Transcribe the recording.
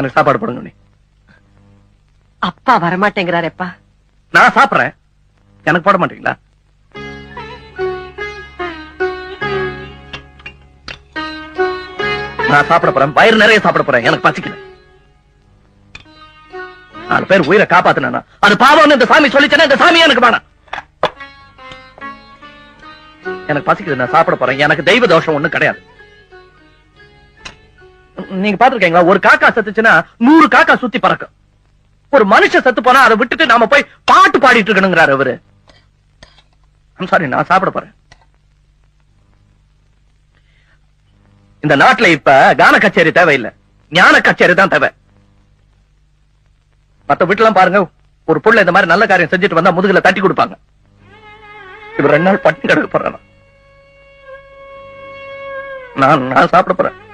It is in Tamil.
எனக்கு சாப்பாடு போடுங்க. நீ அப்பா வரமாட்டேங்கிறாரப்பா. நான் சாப்பிடுறேன், எனக்கு போட மாட்டீங்களா? நான் சாப்பிட போறேன், வயிறு நிறைய சாப்பிட போறேன், எனக்கு பசிக்கல. 4 பேர் உயிரை காப்பாத்தினா அது பாவம்னு இந்த சாமி சொல்லிச்சேன்னா இந்த சாமி எனக்கு வேணாம். எனக்கு பசிக்குது, நான் சாப்பிட போறேன். எனக்கு தெய்வ தோஷம் ஒண்ணும் கிடையாது. நீங்க பாத்துருக்கீங்களா, ஒரு காக்கா செத்துச்சுன்னா 100 காக்கா சுத்தி பறக்கும். ஒரு மனுஷன் செத்து போனா அதை விட்டுட்டு நாம போய் பாட்டு பாடிட்டு இருக்கணுங்கிறாரு அவரு. சாரி, நான் சாப்பிட போறேன். இந்த நாட்டுல இப்ப கான கச்சேரி தேவையில்லை, ஞான கச்சேரி தான் தேவை. மத்த வீட்டுலாம் பாருங்க, ஒரு புள்ள இந்த மாதிரி நல்ல காரியம் செஞ்சுட்டு வந்தா முதுகுல தட்டி கொடுப்பாங்க. இவர் 2 நாள் பட்டினி கிடக்க போறான். நான் சாப்பிட போறேன்.